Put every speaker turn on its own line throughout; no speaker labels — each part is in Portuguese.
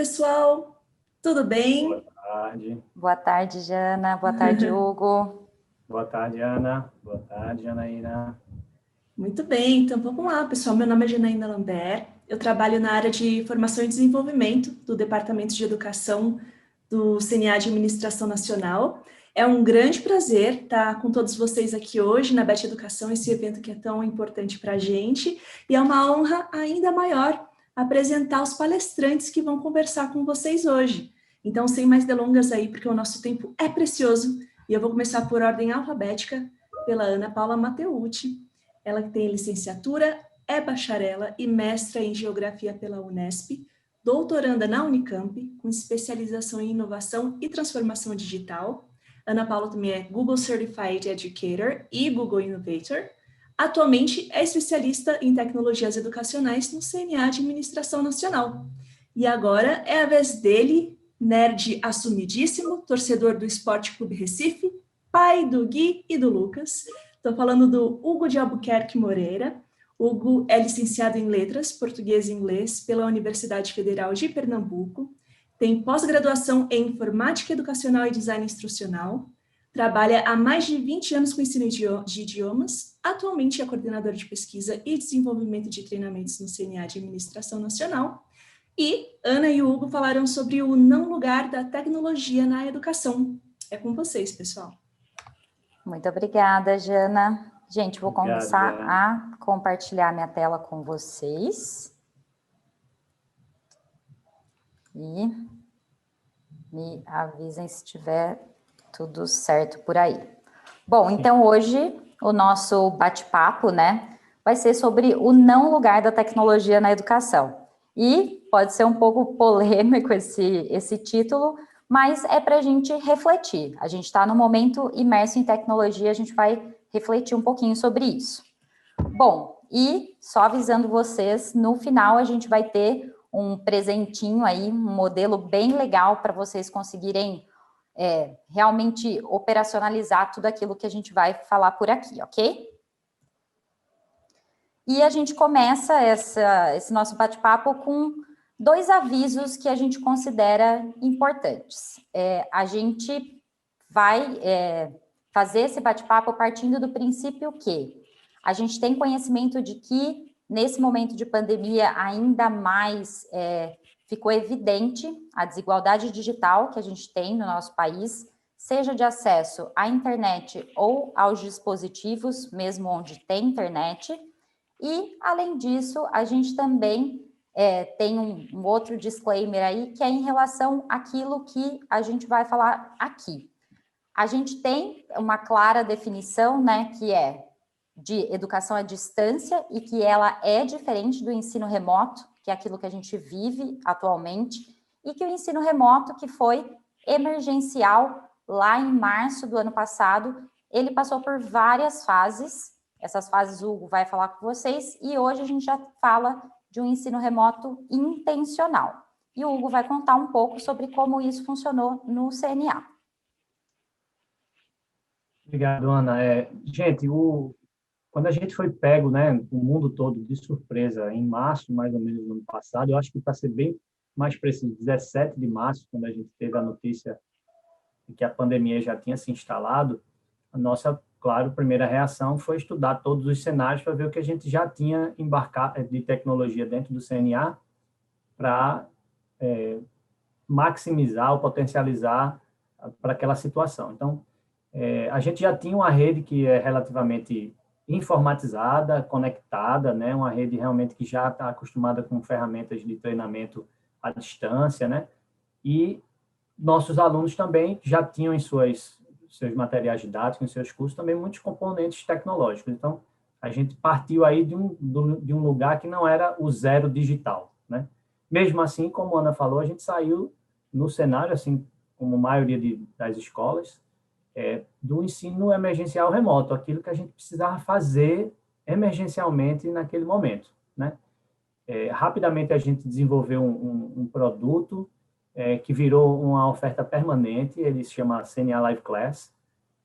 pessoal. Tudo
Boa
bem?
tarde.
Boa tarde, Jana. Boa tarde, Hugo.
Boa tarde, Ana. Boa tarde, Janaína.
Muito bem, então vamos lá, pessoal. Meu nome é Janaína Lambert. Eu trabalho na área de formação e desenvolvimento do Departamento de Educação do CNA de Administração Nacional. É um grande prazer estar com todos vocês aqui hoje na Bet Educação, esse evento que é tão importante para a gente. E é uma honra ainda maior apresentar os palestrantes que vão conversar com vocês hoje. Então, sem mais delongas aí, porque o nosso tempo é precioso, e eu vou começar por ordem alfabética pela Ana Paula Mateucci. Ela que tem licenciatura, é bacharela e mestra em Geografia pela Unesp, doutoranda na Unicamp, com especialização em inovação e transformação digital. Ana Paula também é Google Certified Educator e Google Innovator. Atualmente é especialista em tecnologias educacionais no CNA de Administração Nacional. E agora é a vez dele, nerd assumidíssimo, torcedor do Esporte Clube Recife, pai do Gui e do Lucas. Estou falando do Hugo de Albuquerque Moreira. Hugo é licenciado em Letras, Português e Inglês pela Universidade Federal de Pernambuco. Tem pós-graduação em Informática Educacional e Design Instrucional. Trabalha há mais de 20 anos com ensino de idiomas. Atualmente é coordenador de pesquisa e desenvolvimento de treinamentos no CNA de Administração Nacional. E Ana e o Hugo falaram sobre o não lugar da tecnologia na educação. É com vocês, pessoal.
Muito obrigada, Jana. Gente, vou
Obrigado,
começar
Jana.
a compartilhar minha tela com vocês. E me avisem se estiver tudo certo por aí. Bom, então hoje o nosso bate-papo, né, vai ser sobre o não lugar da tecnologia na educação. E pode ser um pouco polêmico esse título, mas é para a gente refletir. A gente está no momento imerso em tecnologia, a gente vai refletir um pouquinho sobre isso. Bom, e só avisando vocês, no final a gente vai ter um presentinho aí, um modelo bem legal para vocês conseguirem realmente operacionalizar tudo aquilo que a gente vai falar por aqui, ok? E a gente começa esse nosso bate-papo com 2 avisos que a gente considera importantes. A gente vai fazer esse bate-papo partindo do princípio que a gente tem conhecimento de que, nesse momento de pandemia, ainda mais ficou evidente a desigualdade digital que a gente tem no nosso país, seja de acesso à internet ou aos dispositivos, mesmo onde tem internet. E, além disso, a gente também tem um outro disclaimer aí, que é em relação àquilo que a gente vai falar aqui. A gente tem uma clara definição, né, que é de educação à distância e que ela é diferente do ensino remoto, que é aquilo que a gente vive atualmente, e que o ensino remoto, que foi emergencial lá em março do ano passado, ele passou por várias fases. Essas fases o Hugo vai falar com vocês, e hoje a gente já fala de um ensino remoto intencional. E o Hugo vai contar um pouco sobre como isso funcionou no CNA.
Obrigado, Ana. Gente, quando a gente foi pego, né, o mundo todo de surpresa, em março, mais ou menos, do ano passado, eu acho que para ser bem mais preciso, 17 de março, quando a gente teve a notícia de que a pandemia já tinha se instalado, a nossa, claro, primeira reação foi estudar todos os cenários para ver o que a gente já tinha embarcado de tecnologia dentro do CNA para maximizar ou potencializar para aquela situação. Então, a gente já tinha uma rede que é relativamente informatizada, conectada, né? Uma rede realmente que já está acostumada com ferramentas de treinamento à distância, né? E nossos alunos também já tinham em seus materiais didáticos, em seus cursos, também muitos componentes tecnológicos. Então, a gente partiu aí de um lugar que não era o zero digital, né? Mesmo assim, como a Ana falou, a gente saiu no cenário, assim como a maioria das escolas, do ensino emergencial remoto, aquilo que a gente precisava fazer emergencialmente naquele momento, né? Rapidamente a gente desenvolveu um produto que virou uma oferta permanente, ele se chama CNA Live Class,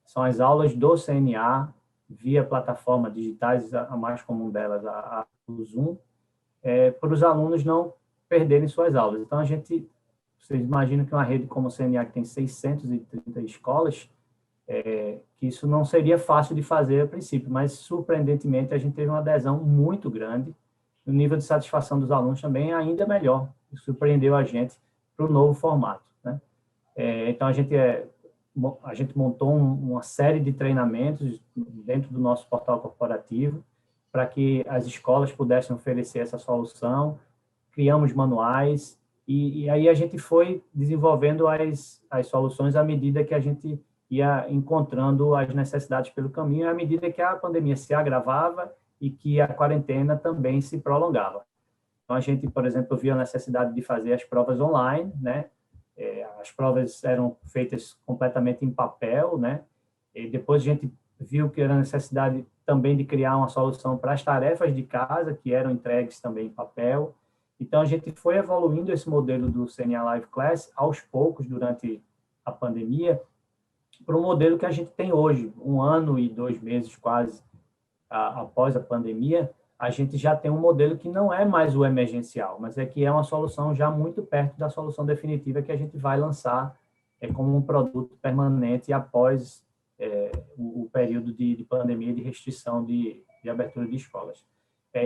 são as aulas do CNA via plataformas digitais, a mais comum delas, o Zoom, para os alunos não perderem suas aulas. Então, a gente Vocês imaginam que uma rede como o CNA, que tem 630 escolas, que isso não seria fácil de fazer a princípio, mas, surpreendentemente, a gente teve uma adesão muito grande. O nível de satisfação dos alunos também é ainda melhor. Isso surpreendeu a gente para o novo formato, né? Então, a gente montou uma série de treinamentos dentro do nosso portal corporativo para que as escolas pudessem oferecer essa solução. Criamos manuais e aí a gente foi desenvolvendo as soluções à medida que a gente ia encontrando as necessidades pelo caminho, à medida que a pandemia se agravava e que a quarentena também se prolongava. Então, a gente, por exemplo, viu a necessidade de fazer as provas online, né? As provas eram feitas completamente em papel, né? E depois a gente viu que era necessidade também de criar uma solução para as tarefas de casa, que eram entregues também em papel. Então, a gente foi evoluindo esse modelo do CNA Live Class aos poucos durante a pandemia para o modelo que a gente tem hoje, 1 ano e 2 meses quase após a pandemia. A gente já tem um modelo que não é mais o emergencial, mas que é uma solução já muito perto da solução definitiva que a gente vai lançar como um produto permanente após o período de pandemia e de restrição de abertura de escolas.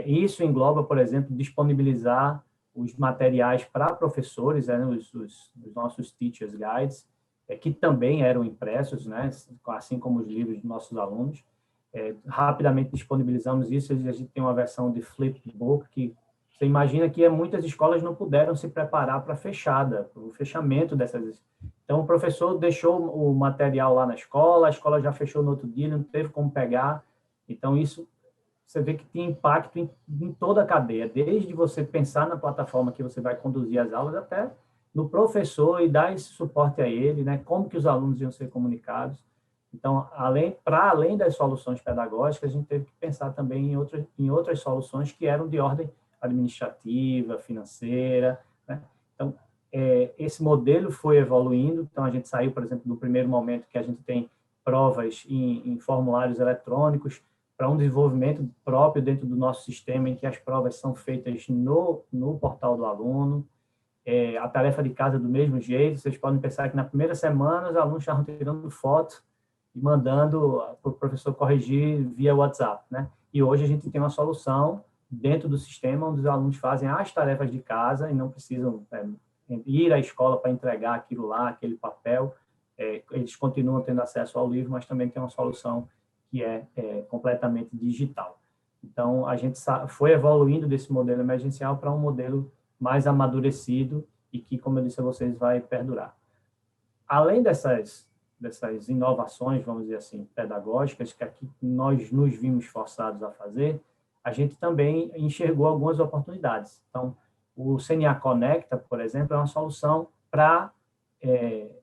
Isso engloba, por exemplo, disponibilizar os materiais para professores, né, os nossos Teachers Guides, que também eram impressos, né, assim como os livros dos nossos alunos. Rapidamente disponibilizamos isso. A gente tem uma versão de Flipbook que você imagina que muitas escolas não puderam se preparar para o fechamento dessas. Então, o professor deixou o material lá na escola, a escola já fechou no outro dia, não teve como pegar. Então, isso você vê que tem impacto em toda a cadeia, desde você pensar na plataforma que você vai conduzir as aulas até no professor e dar esse suporte a ele, né? Como que os alunos iam ser comunicados. Então, para além das soluções pedagógicas, a gente teve que pensar também em outras soluções que eram de ordem administrativa, financeira, né? Então, esse modelo foi evoluindo. Então, a gente saiu, por exemplo, do primeiro momento que a gente tem provas em formulários eletrônicos para um desenvolvimento próprio dentro do nosso sistema, em que as provas são feitas no portal do aluno. A tarefa de casa do mesmo jeito. Vocês podem pensar que na primeira semana os alunos estavam tirando foto e mandando para o professor corrigir via WhatsApp, né? E hoje a gente tem uma solução dentro do sistema onde os alunos fazem as tarefas de casa e não precisam ir à escola para entregar aquilo lá, aquele papel. Eles continuam tendo acesso ao livro, mas também tem uma solução que é completamente digital. Então, a gente foi evoluindo desse modelo emergencial para um modelo mais amadurecido e que, como eu disse a vocês, vai perdurar. Além dessas inovações, vamos dizer assim, pedagógicas, que aqui nós nos vimos forçados a fazer, a gente também enxergou algumas oportunidades. Então, o CNA Conecta, por exemplo, é uma solução para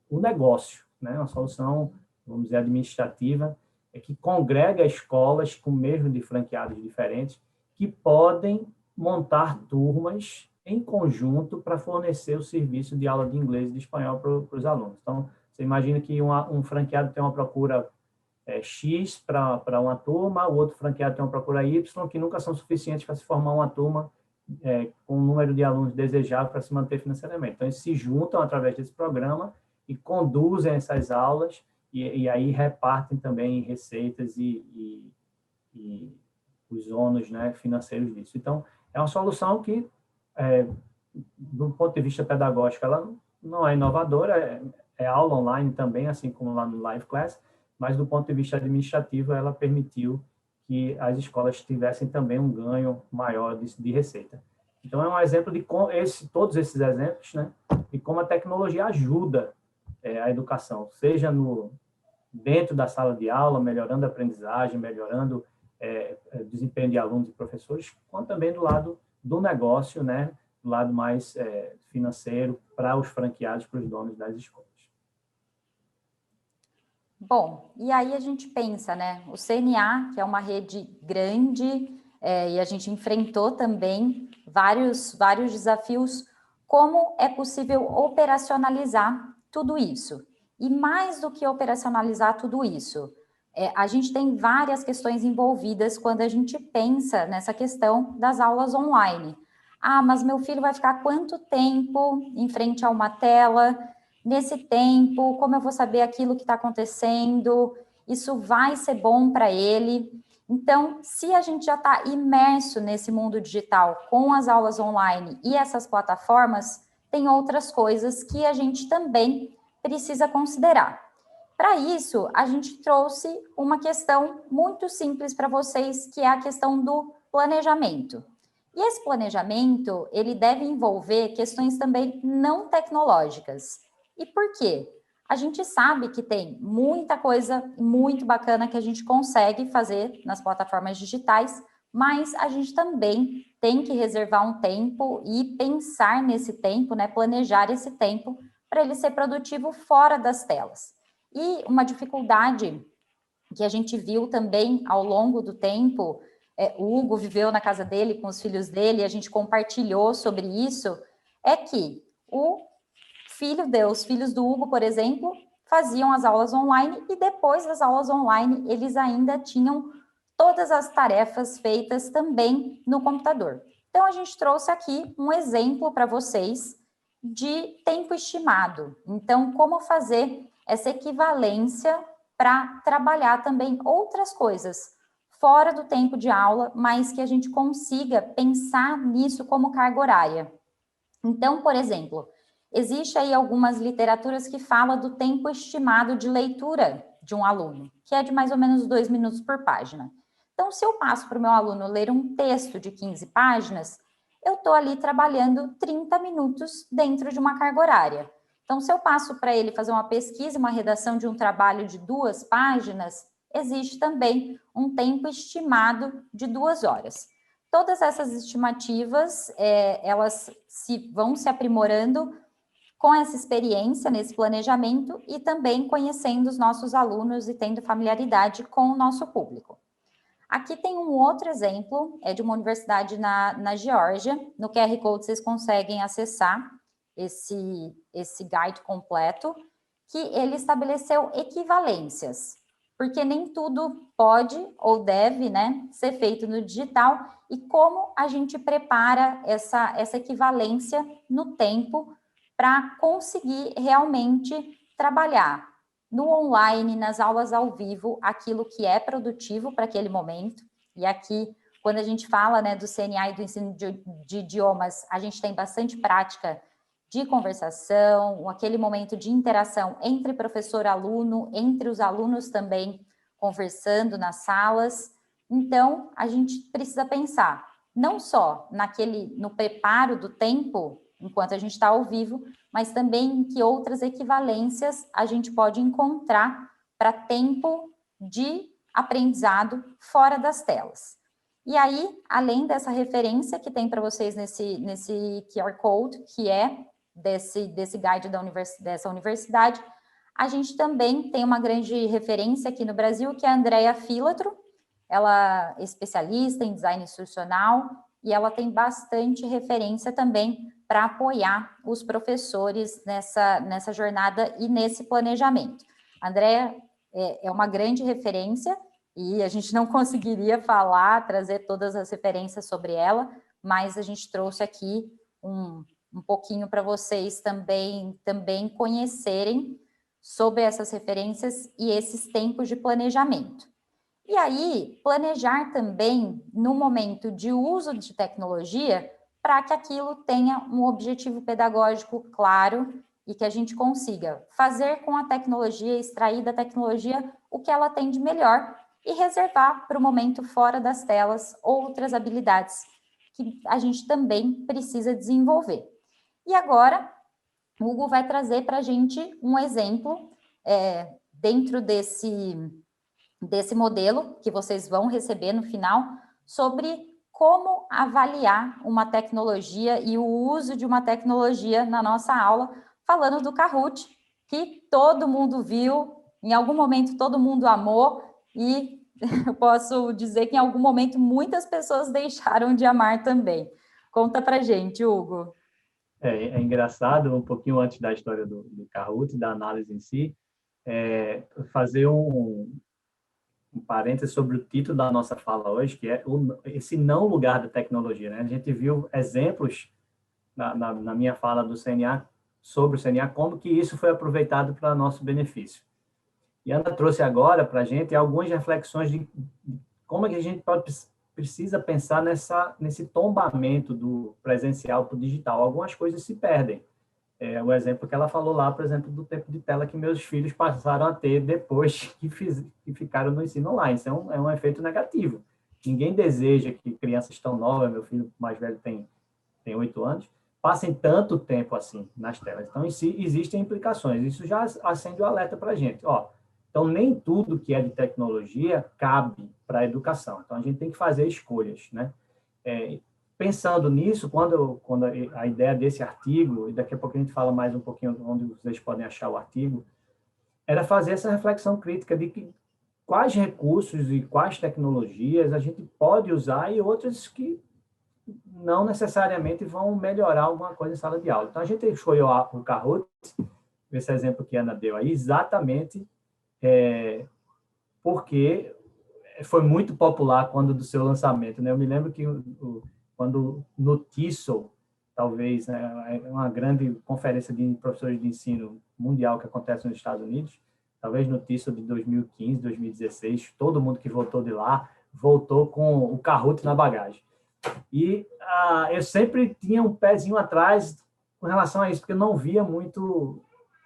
o negócio, né? Uma solução, vamos dizer, administrativa, que congrega escolas com mesmo de franqueados diferentes, que podem montar turmas em conjunto para fornecer o serviço de aula de inglês e de espanhol para os alunos. Então, você imagina que um franqueado tem uma procura X para uma turma, o outro franqueado tem uma procura Y, que nunca são suficientes para se formar uma turma com o número de alunos desejável para se manter financeiramente. Então, eles se juntam através desse programa e conduzem essas aulas e aí repartem também receitas e os ônus, né, financeiros disso. Então, é uma solução que, do ponto de vista pedagógico, ela não é inovadora, é aula online também, assim como lá no Live Class, mas do ponto de vista administrativo, ela permitiu que as escolas tivessem também um ganho maior de receita. Então, é um exemplo de todos esses exemplos, né, de como a tecnologia ajuda a educação, seja dentro da sala de aula, melhorando a aprendizagem, melhorando o desempenho de alunos e professores, quanto também do lado do negócio, né, do lado mais financeiro para os franqueados, para os donos das escolas.
Bom, e aí a gente pensa, né, o CNA, que é uma rede grande, e a gente enfrentou também vários desafios, como é possível operacionalizar tudo isso? E mais do que operacionalizar tudo isso, a gente tem várias questões envolvidas quando a gente pensa nessa questão das aulas online. Ah, mas meu filho vai ficar quanto tempo em frente a uma tela? Nesse tempo, como eu vou saber aquilo que está acontecendo? Isso vai ser bom para ele? Então, se a gente já está imerso nesse mundo digital com as aulas online e essas plataformas, tem outras coisas que a gente também precisa considerar. Para isso, a gente trouxe uma questão muito simples para vocês, que é a questão do planejamento. E esse planejamento, ele deve envolver questões também não tecnológicas. E por quê? A gente sabe que tem muita coisa muito bacana que a gente consegue fazer nas plataformas digitais, mas a gente também tem que reservar um tempo e pensar nesse tempo, né, planejar esse tempo para ele ser produtivo fora das telas. E uma dificuldade que a gente viu também ao longo do tempo, o Hugo viveu na casa dele com os filhos dele, a gente compartilhou sobre isso, é que os filhos do Hugo, por exemplo, faziam as aulas online e depois das aulas online eles ainda tinham todas as tarefas feitas também no computador. Então a gente trouxe aqui um exemplo para vocês de tempo estimado. Então, como fazer essa equivalência para trabalhar também outras coisas fora do tempo de aula, mas que a gente consiga pensar nisso como carga horária. Então, por exemplo, existe aí algumas literaturas que falam do tempo estimado de leitura de um aluno, que é de mais ou menos 2 minutos por página. Então, se eu passo para o meu aluno ler um texto de 15 páginas, eu estou ali trabalhando 30 minutos dentro de uma carga horária. Então, se eu passo para ele fazer uma pesquisa, uma redação de um trabalho de 2 páginas, existe também um tempo estimado de 2 horas. Todas essas estimativas, elas vão se aprimorando com essa experiência nesse planejamento e também conhecendo os nossos alunos e tendo familiaridade com o nosso público. Aqui tem um outro exemplo, é de uma universidade na Geórgia. No QR Code vocês conseguem acessar esse guide completo, que ele estabeleceu equivalências, porque nem tudo pode ou deve, né, ser feito no digital, e como a gente prepara essa equivalência no tempo para conseguir realmente trabalhar no online, nas aulas ao vivo, aquilo que é produtivo para aquele momento. E aqui, quando a gente fala, né, do CNA e do ensino de idiomas, a gente tem bastante prática de conversação, aquele momento de interação entre professor e aluno, entre os alunos também conversando nas salas. Então, a gente precisa pensar não só no preparo do tempo, enquanto a gente está ao vivo, mas também em que outras equivalências a gente pode encontrar para tempo de aprendizado fora das telas. E aí, além dessa referência que tem para vocês nesse QR Code, que é desse guide dessa universidade, a gente também tem uma grande referência aqui no Brasil, que é a Andrea Filatro. Ela é especialista em design instrucional e ela tem bastante referência também para apoiar os professores nessa jornada e nesse planejamento. A Andrea é uma grande referência e a gente não conseguiria trazer todas as referências sobre ela, mas a gente trouxe aqui um pouquinho para vocês também conhecerem sobre essas referências e esses tempos de planejamento. E aí, planejar também no momento de uso de tecnologia para que aquilo tenha um objetivo pedagógico claro e que a gente consiga fazer com a tecnologia, extrair da tecnologia o que ela tem de melhor e reservar para o momento fora das telas outras habilidades que a gente também precisa desenvolver. E agora, o Hugo vai trazer para a gente um exemplo dentro desse modelo que vocês vão receber no final, sobre como avaliar uma tecnologia e o uso de uma tecnologia na nossa aula, falando do Kahoot, que todo mundo viu, em algum momento todo mundo amou, e eu posso dizer que em algum momento muitas pessoas deixaram de amar também. Conta pra gente, Hugo.
É engraçado, um pouquinho antes da história do Kahoot, da análise em si, fazer um parênteses sobre o título da nossa fala hoje, que é esse não lugar da tecnologia, né? A gente viu exemplos na minha fala do CNA, sobre o CNA, como que isso foi aproveitado para nosso benefício. E a Ana trouxe agora para a gente algumas reflexões de como é que a gente precisa pensar nesse tombamento do presencial para o digital. Algumas coisas se perdem. O exemplo que ela falou lá, por exemplo, do tempo de tela que meus filhos passaram a ter depois que ficaram no ensino online. Isso é um efeito negativo. Ninguém deseja que crianças tão novas, meu filho mais velho tem 8 anos, passem tanto tempo assim nas telas. Então, existem implicações. Isso já acende o alerta para a gente. Então, nem tudo que é de tecnologia cabe para a educação. Então, a gente tem que fazer escolhas, né? Pensando nisso, quando a ideia desse artigo, e daqui a pouco a gente fala mais um pouquinho onde vocês podem achar o artigo, era fazer essa reflexão crítica de quais recursos e quais tecnologias a gente pode usar e outras que não necessariamente vão melhorar alguma coisa em sala de aula. Então, a gente escolheu o Kahoot, esse exemplo que a Ana deu aí, exatamente porque foi muito popular quando do seu lançamento, né? Eu me lembro que quando no TESOL, talvez, né, uma grande conferência de professores de ensino mundial que acontece nos Estados Unidos, talvez no TESOL de 2015, 2016, todo mundo que voltou de lá voltou com o Kahoot na bagagem. E eu sempre tinha um pezinho atrás com relação a isso, porque eu não via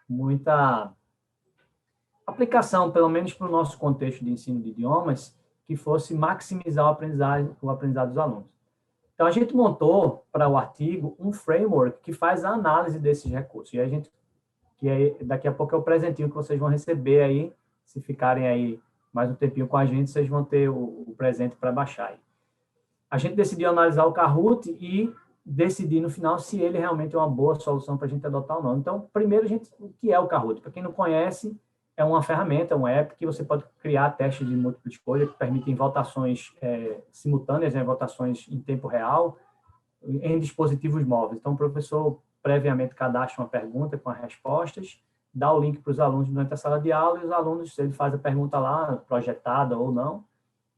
muita aplicação, pelo menos para o nosso contexto de ensino de idiomas, que fosse maximizar o aprendizado dos alunos. Então, a gente montou para o artigo um framework que faz a análise desses recursos. E daqui a pouco é o presentinho que vocês vão receber aí, se ficarem aí mais um tempinho com a gente, vocês vão ter o presente para baixar aí. A gente decidiu analisar o Kahoot e decidir no final se ele realmente é uma boa solução para a gente adotar ou não. Então, primeiro, o que é o Kahoot? Para quem não conhece, é uma ferramenta, um app que você pode criar testes de múltipla escolha que permitem votações simultâneas, né, votações em tempo real, em dispositivos móveis. Então, o professor previamente cadastra uma pergunta com as respostas, dá o link para os alunos durante a sala de aula e os alunos, ele faz a pergunta lá, projetada ou não,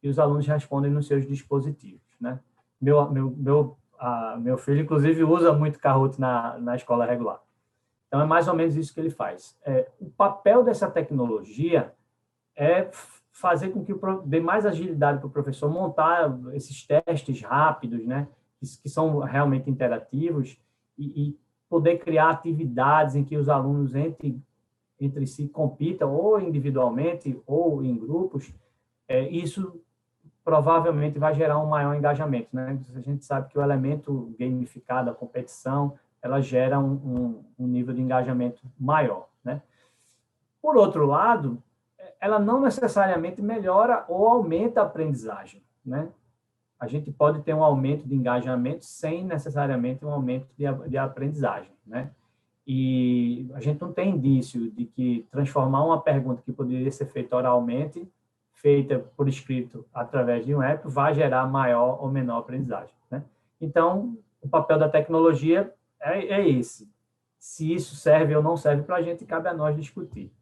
e os alunos respondem nos seus dispositivos, né? Meu filho, inclusive, usa muito Kahoot na escola regular. Então, é mais ou menos isso que ele faz. O papel dessa tecnologia é fazer com que dê mais agilidade para o professor montar esses testes rápidos, né, que são realmente interativos, e poder criar atividades em que os alunos entre si compitam, ou individualmente, ou em grupos. Isso provavelmente vai gerar um maior engajamento, né? A gente sabe que o elemento gamificado, a competição, ela gera um nível de engajamento maior, né? Por outro lado, ela não necessariamente melhora ou aumenta a aprendizagem, né? A gente pode ter um aumento de engajamento sem necessariamente um aumento de aprendizagem, né? E a gente não tem indício de que transformar uma pergunta que poderia ser feita oralmente, feita por escrito através de um app, vai gerar maior ou menor aprendizagem, né? Então, o papel da tecnologia é esse. Se isso serve ou não serve para a gente, cabe a nós discutir.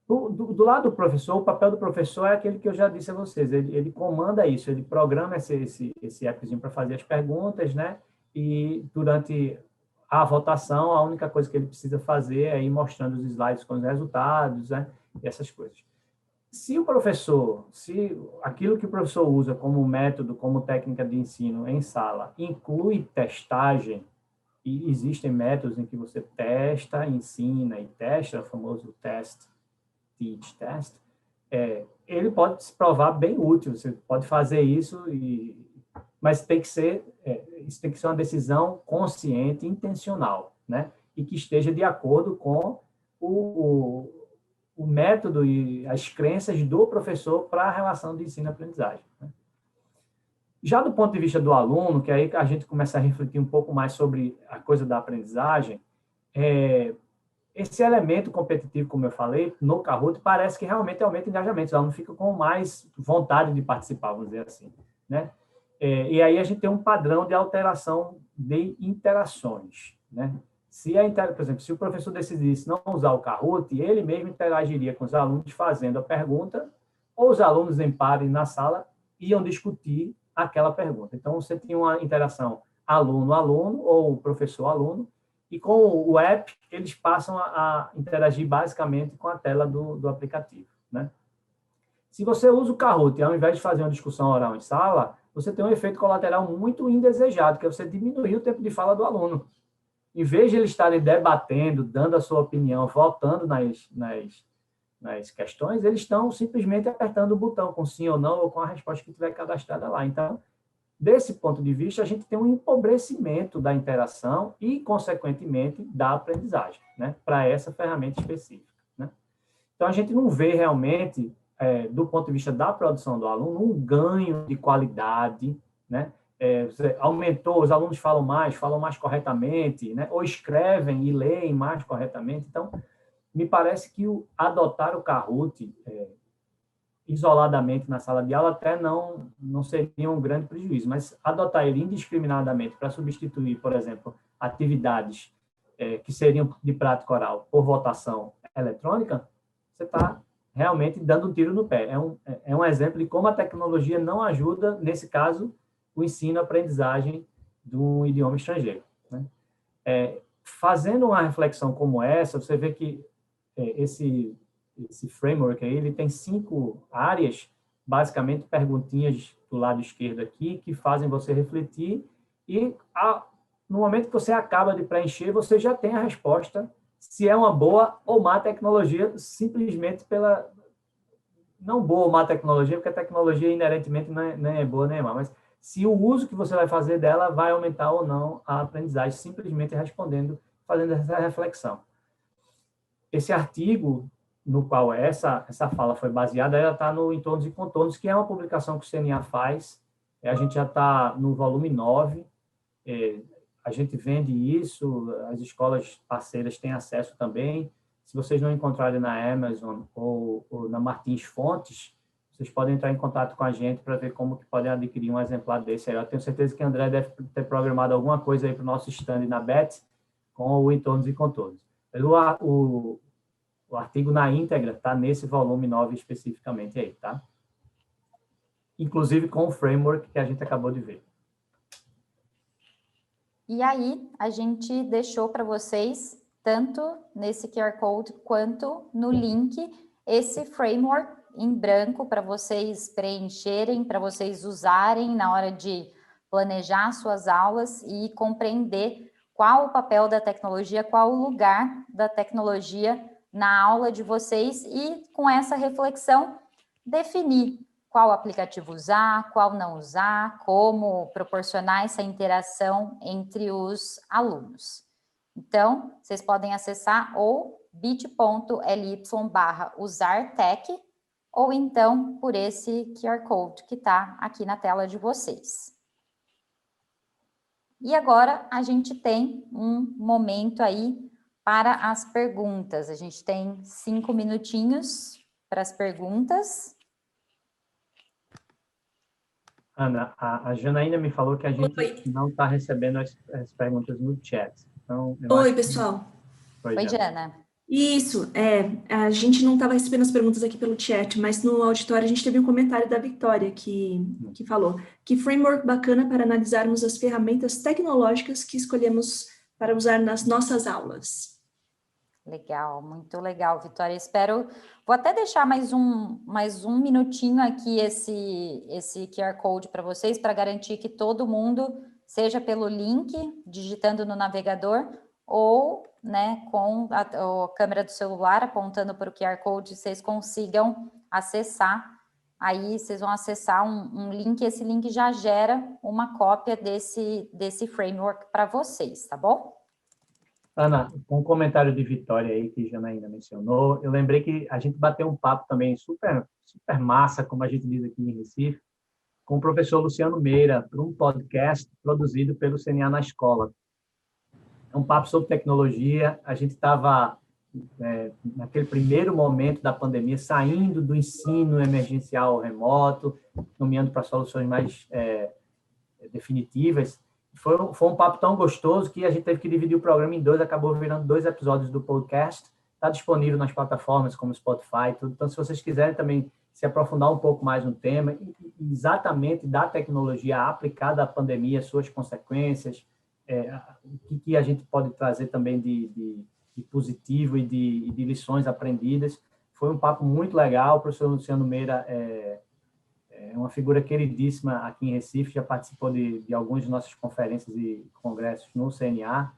Do lado do professor, o papel do professor é aquele que eu já disse a vocês, ele comanda isso, ele programa esse appzinho para fazer as perguntas, né? E durante a votação, a única coisa que ele precisa fazer é ir mostrando os slides com os resultados, né? E essas coisas. Se aquilo que o professor usa como método, como técnica de ensino em sala, inclui testagem, e existem métodos em que você testa, ensina e testa, o famoso test, teach, test, ele pode se provar bem útil, você pode fazer isso, mas isso tem que ser uma decisão consciente, intencional, né? E que esteja de acordo com o método e as crenças do professor para a relação de ensino-aprendizagem, né? Já do ponto de vista do aluno, que aí a gente começa a refletir um pouco mais sobre a coisa da aprendizagem, esse elemento competitivo, como eu falei, no Kahoot, parece que realmente aumenta o engajamento, o aluno fica com mais vontade de participar, vamos dizer assim, né? E aí a gente tem um padrão de alteração de interações, né? Por exemplo, se o professor decidisse não usar o Kahoot, ele mesmo interagiria com os alunos fazendo a pergunta ou os alunos em pares na sala iam discutir aquela pergunta. Então, você tinha uma interação aluno-aluno ou professor-aluno, e com o app, eles passam a interagir basicamente com a tela do aplicativo, né? Se você usa o Kahoot, ao invés de fazer uma discussão oral em sala, você tem um efeito colateral muito indesejado, que é você diminuir o tempo de fala do aluno. Em vez de eles estarem debatendo, dando a sua opinião, votando nas questões, eles estão simplesmente apertando o botão com sim ou não, ou com a resposta que tiver cadastrada lá. Então, desse ponto de vista, a gente tem um empobrecimento da interação e, consequentemente, da aprendizagem, né, para essa ferramenta específica, né? Então, a gente não vê realmente, do ponto de vista da produção do aluno, um ganho de qualidade, né? Aumentou, os alunos falam mais corretamente, né, ou escrevem e leem mais corretamente. Então, me parece que adotar o Kahoot isoladamente na sala de aula até não seria um grande prejuízo, mas adotar ele indiscriminadamente para substituir, por exemplo, atividades que seriam de prática oral por votação eletrônica, você está realmente dando um tiro no pé. É um exemplo de como a tecnologia não ajuda, nesse caso, o ensino-aprendizagem do idioma estrangeiro, né? Fazendo uma reflexão como essa, você vê que esse framework aí, ele tem 5 áreas, basicamente perguntinhas do lado esquerdo aqui, que fazem você refletir, e no momento que você acaba de preencher, você já tem a resposta, se é uma boa ou má tecnologia, simplesmente não boa ou má tecnologia, porque a tecnologia inerentemente nem é boa nem é má, mas se o uso que você vai fazer dela vai aumentar ou não a aprendizagem, simplesmente fazendo essa reflexão. Esse artigo no qual essa fala foi baseada, ela está no Entornos e Contornos, que é uma publicação que o CNA faz. A gente já está no volume 9, a gente vende isso, as escolas parceiras têm acesso também. Se vocês não encontrarem na Amazon ou na Martins Fontes, vocês podem entrar em contato com a gente para ver como que podem adquirir um exemplar desse. Eu tenho certeza que o André deve ter programado alguma coisa aí para o nosso stand na BET com o Entornos e Contornos. O artigo na íntegra está nesse volume 9 especificamente aí, tá? Inclusive com o framework que a gente acabou de ver.
E aí, a gente deixou para vocês, tanto nesse QR Code quanto no link, esse framework em branco para vocês preencherem, para vocês usarem na hora de planejar suas aulas e compreender qual o papel da tecnologia, qual o lugar da tecnologia na aula de vocês e, com essa reflexão, definir qual aplicativo usar, qual não usar, como proporcionar essa interação entre os alunos. Então, vocês podem acessar ou bit.ly/usartech ou então por esse QR Code que está aqui na tela de vocês. E agora a gente tem um momento aí para as perguntas. A gente tem 5 minutinhos para as perguntas.
Ana, a Janaína me falou que a gente não está recebendo as perguntas no chat. Então,
Oi, pessoal.
Oi, Jana.
Isso, a gente não estava recebendo as perguntas aqui pelo chat, mas no auditório a gente teve um comentário da Victoria que falou que framework bacana para analisarmos as ferramentas tecnológicas que escolhemos para usar nas nossas aulas.
Legal, muito legal, Vitória. Vou até deixar mais um minutinho aqui esse QR Code para vocês, para garantir que todo mundo, seja pelo link, digitando no navegador, ou, né, com a câmera do celular apontando para o QR Code, vocês consigam acessar. Aí vocês vão acessar um link, esse link já gera uma cópia desse framework para vocês, tá bom?
Ana, com um comentário de Vitória aí, que a Janaína mencionou, eu lembrei que a gente bateu um papo também super massa, como a gente diz aqui em Recife, com o professor Luciano Meira, para um podcast produzido pelo CNA na Escola. É um papo sobre tecnologia. A gente estava, naquele primeiro momento da pandemia, saindo do ensino emergencial remoto, caminhando para soluções mais definitivas. Foi um papo tão gostoso que a gente teve que dividir o programa em 2, acabou virando 2 episódios do podcast. Está disponível nas plataformas como Spotify e tudo. Então, se vocês quiserem também se aprofundar um pouco mais no tema, exatamente da tecnologia aplicada à pandemia, suas consequências, o que a gente pode trazer também de positivo e de lições aprendidas. Foi um papo muito legal. O professor Luciano Meira é uma figura queridíssima aqui em Recife, já participou de algumas de nossas conferências e congressos no CNA,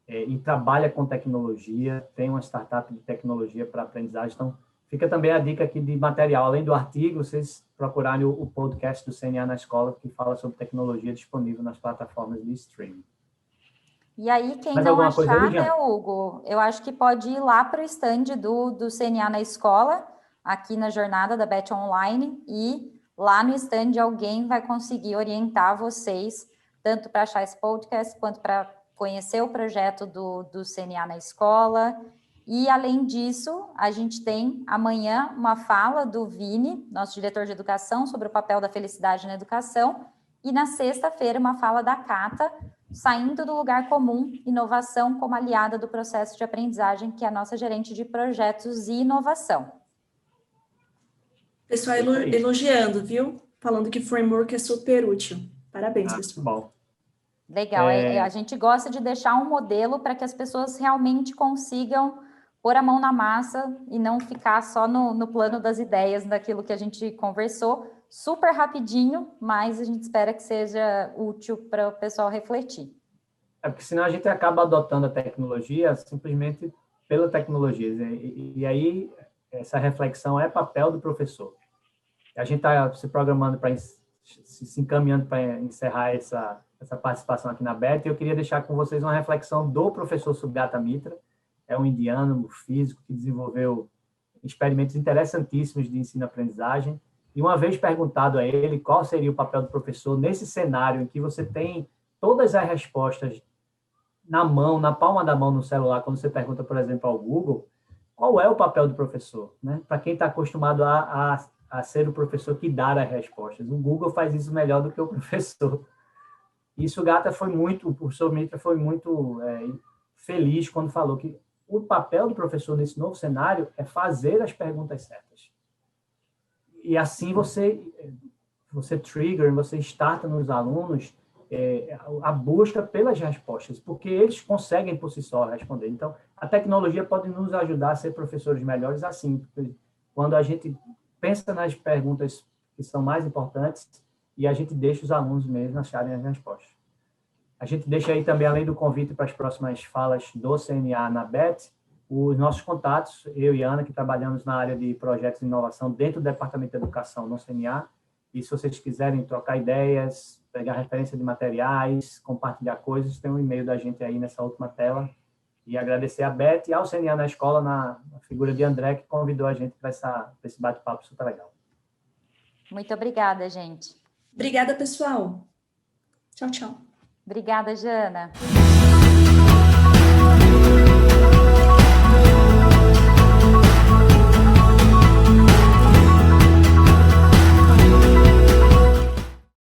e trabalha com tecnologia, tem uma startup de tecnologia para aprendizagem. Então, fica também a dica aqui de material. Além do artigo, vocês procurarem o podcast do CNA na Escola, que fala sobre tecnologia, disponível nas plataformas de streaming.
E aí, quem
Mais
não
alguma coisa
achar,
aí, Jean?
né, Hugo, eu acho que pode ir lá para o stand do CNA na Escola, aqui na jornada da Bet Online, e lá no stand alguém vai conseguir orientar vocês, tanto para achar esse podcast, quanto para conhecer o projeto do CNA na Escola. E, além disso, a gente tem amanhã uma fala do Vini, nosso diretor de educação, sobre o papel da felicidade na educação, e na sexta-feira uma fala da Cata, saindo do lugar comum, inovação como aliada do processo de aprendizagem, que é a nossa gerente de projetos e inovação.
Pessoal elogiando, viu? Falando que framework é super útil. Parabéns, pessoal.
Bom.
Legal, a gente gosta de deixar um modelo para que as pessoas realmente consigam pôr a mão na massa e não ficar só no plano das ideias, daquilo que a gente conversou, super rapidinho, mas a gente espera que seja útil para o pessoal refletir.
Porque senão a gente acaba adotando a tecnologia simplesmente pela tecnologia. E aí, essa reflexão é papel do professor. A gente está se programando se encaminhando para encerrar essa participação aqui na BET, e eu queria deixar com vocês uma reflexão do professor Subhata Mitra, é um indiano físico que desenvolveu experimentos interessantíssimos de ensino-aprendizagem, e uma vez perguntado a ele qual seria o papel do professor nesse cenário em que você tem todas as respostas na mão, na palma da mão no celular, quando você pergunta, por exemplo, ao Google, qual é o papel do professor, né? Para quem está acostumado a ser o professor que dá as respostas. O Google faz isso melhor do que o professor. Isso o professor Mitra foi muito feliz quando falou que o papel do professor nesse novo cenário é fazer as perguntas certas. E assim você trigger, você starta nos alunos a busca pelas respostas, porque eles conseguem por si só responder. Então, a tecnologia pode nos ajudar a ser professores melhores assim, porque quando a gente pensa nas perguntas que são mais importantes e a gente deixa os alunos mesmo acharem as respostas. A gente deixa aí também, além do convite para as próximas falas do CNA na BET, os nossos contatos, eu e Ana, que trabalhamos na área de projetos de inovação dentro do Departamento de Educação no CNA, e se vocês quiserem trocar ideias, pegar referência de materiais, compartilhar coisas, tem um e-mail da gente aí nessa última tela. E agradecer a Beth e ao CNA na Escola, na figura de André, que convidou a gente para esse bate-papo super legal.
Muito obrigada, gente.
Obrigada, pessoal. Tchau, tchau.
Obrigada, Jana.